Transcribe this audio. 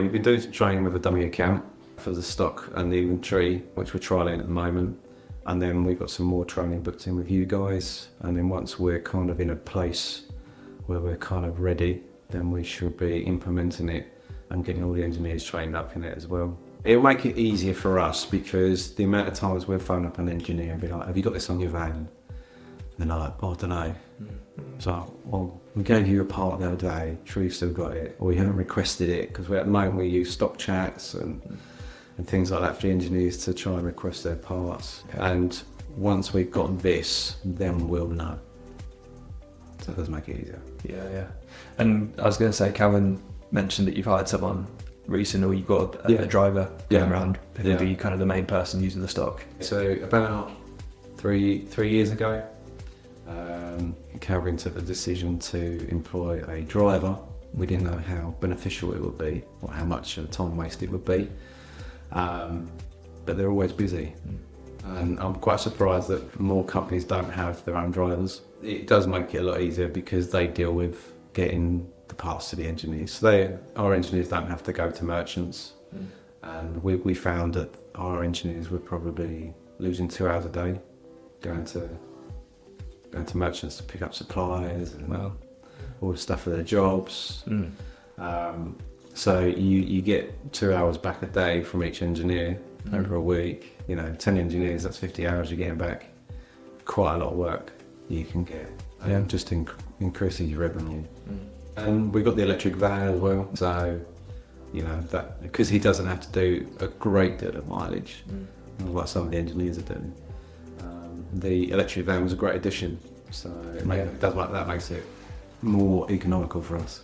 We've been doing some training with a dummy account for the stock and the inventory, which we're trialling at the moment. And then we've got some more training booked in with you guys. And then once we're kind of in a place where we're kind of ready, then we should be implementing it and getting all the engineers trained up in it as well. It'll make it easier for us because the amount of times we'll phone up an engineer and be like, have you got this on your van? And they're like, oh, I don't know. So, well, we gave you a part the other day, sure you've still got it, or we haven't requested it, because at the moment we use stock chats and things like that for the engineers to try and request their parts. And once we've got this, then we'll know. So it does make it easier. Yeah. And I was going to say, Calvin mentioned that you've hired someone recently, you've got a driver going around who will be kind of the main person using the stock. So about three years ago, Calvin took the decision to employ a driver. We didn't know how beneficial it would be or how much time waste it would be, but they're always busy. And I'm quite surprised that more companies don't have their own drivers. It does make it a lot easier because they deal with getting the parts to the engineers. So our engineers don't have to go to merchants. And we found that our engineers were probably losing 2 hours a day going to merchants to pick up supplies and all the stuff for their jobs. So you get 2 hours back a day from each engineer over a week. 10 engineers, that's 50 hours you're getting back. Quite a lot of work you can get. Just increasing your revenue. And we've got the electric van as well. So, that because he doesn't have to do a great deal of mileage, like some of the engineers are doing. The electric van was a great addition, so that makes it more economical for us.